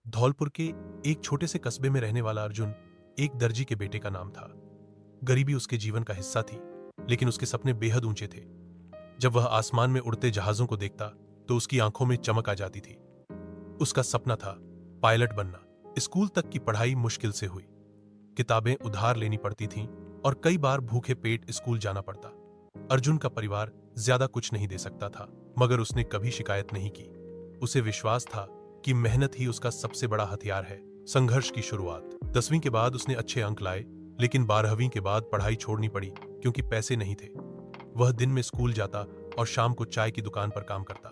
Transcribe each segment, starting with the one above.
धौलपुर के एक छोटे से कस्बे में रहने वाला अर्जुन एक दर्जी के बेटे का नाम था। गरीबी उसके जीवन का हिस्सा थी, लेकिन उसके सपने बेहद ऊंचे थे। जब वह आसमान में उड़ते जहाजों को देखता तो उसकी आंखों में चमक आ जाती थी। उसका सपना था पायलट बनना। स्कूल तक की पढ़ाई मुश्किल से हुई, किताबें उधार लेनी पड़ती थीं और कई बार भूखे पेट स्कूल जाना पड़ता। अर्जुन का परिवार ज्यादा कुछ नहीं दे सकता था, मगर उसने कभी शिकायत नहीं की। उसे विश्वास था कि मेहनत ही उसका सबसे बड़ा हथियार है। संघर्ष की शुरुआत। 10वीं के बाद उसने अच्छे अंक लाए, लेकिन 12वीं के बाद पढ़ाई छोड़नी पड़ी क्योंकि पैसे नहीं थे। वह दिन में स्कूल जाता और शाम को चाय की दुकान पर काम करता।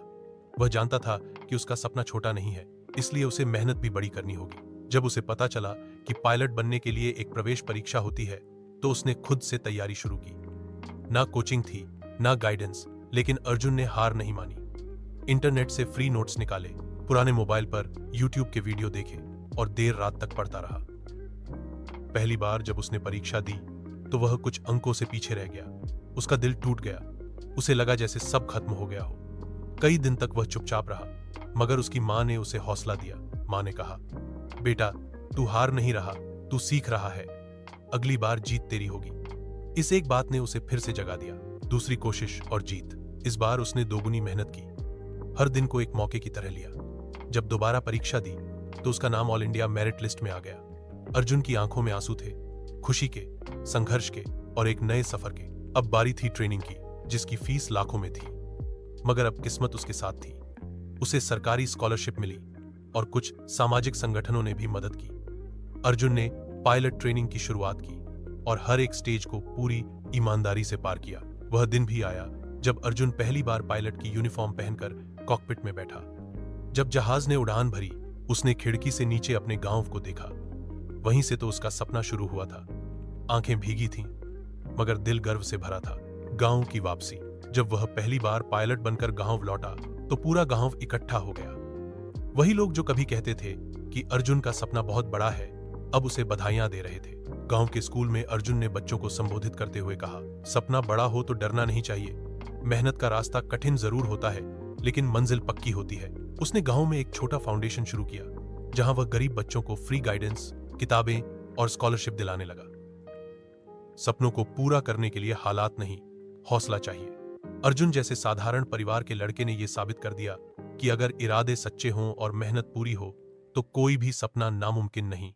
वह जानता था कि उसका सपना छोटा नहीं है, इसलिए उसे मेहनत भी बड़ी करनी होगी। जब उसे पता चला कि पायलट बनने के लिए एक प्रवेश परीक्षा होती है, तो उसने खुद से तैयारी शुरू की। ना कोचिंग थी, ना गाइडेंस, लेकिन अर्जुन ने हार नहीं मानी। इंटरनेट से फ्री नोट्स निकाले, पुराने मोबाइल पर यूट्यूब के वीडियो देखे और देर रात तक पढ़ता रहा। पहली बार जब उसने परीक्षा दी तो वह कुछ अंकों से पीछे रह गया। उसका दिल टूट गया। उसे लगा जैसे सब खत्म हो गया हो। कई दिन तक वह चुपचाप रहा, मगर उसकी मां ने उसे हौसला दिया। मां ने कहा, बेटा, तू हार नहीं रहा, तू सीख रहा है। अगली बार जीत तेरी होगी। इस एक बात ने उसे फिर से जगा दिया। दूसरी कोशिश और जीत। इस बार उसने दोगुनी मेहनत की, हर दिन को एक मौके की तरह लिया। जब दोबारा परीक्षा दी तो उसका नाम ऑल इंडिया मेरिट लिस्ट में आ गया। अर्जुन की आंखों में आंसू थे, खुशी के, संघर्ष के और एक नए सफर के। अब बारी थी ट्रेनिंग की, जिसकी फीस लाखों में थी, मगर अब किस्मत उसके साथ थी। उसे सरकारी स्कॉलरशिप मिली और कुछ सामाजिक संगठनों ने भी मदद की। अर्जुन ने पायलट ट्रेनिंग की शुरुआत की और हर एक स्टेज को पूरी ईमानदारी से पार किया। वह दिन भी आया जब अर्जुन पहली बार पायलट की यूनिफॉर्म पहनकर कॉकपिट में बैठा। जब जहाज ने उड़ान भरी, उसने खिड़की से नीचे अपने गांव को देखा। वहीं से तो उसका सपना शुरू हुआ था। आंखें भीगी थीं, मगर दिल गर्व से भरा था। गांव की वापसी। जब वह पहली बार पायलट बनकर गांव लौटा तो पूरा गांव इकट्ठा हो गया। वही लोग जो कभी कहते थे कि अर्जुन का सपना बहुत बड़ा है, अब उसे बधाइयां दे रहे थे। गांव के स्कूल में अर्जुन ने बच्चों को संबोधित करते हुए कहा, सपना बड़ा हो तो डरना नहीं चाहिए। मेहनत का रास्ता कठिन जरूर होता है, लेकिन मंजिल पक्की होती है। उसने गांव में एक छोटा फाउंडेशन शुरू किया, जहां वह गरीब बच्चों को फ्री गाइडेंस, किताबें और स्कॉलरशिप दिलाने लगा। सपनों को पूरा करने के लिए हालात नहीं, हौसला चाहिए। अर्जुन जैसे साधारण परिवार के लड़के ने यह साबित कर दिया कि अगर इरादे सच्चे हों और मेहनत पूरी हो तो कोई भी सपना नामुमकिन नहीं।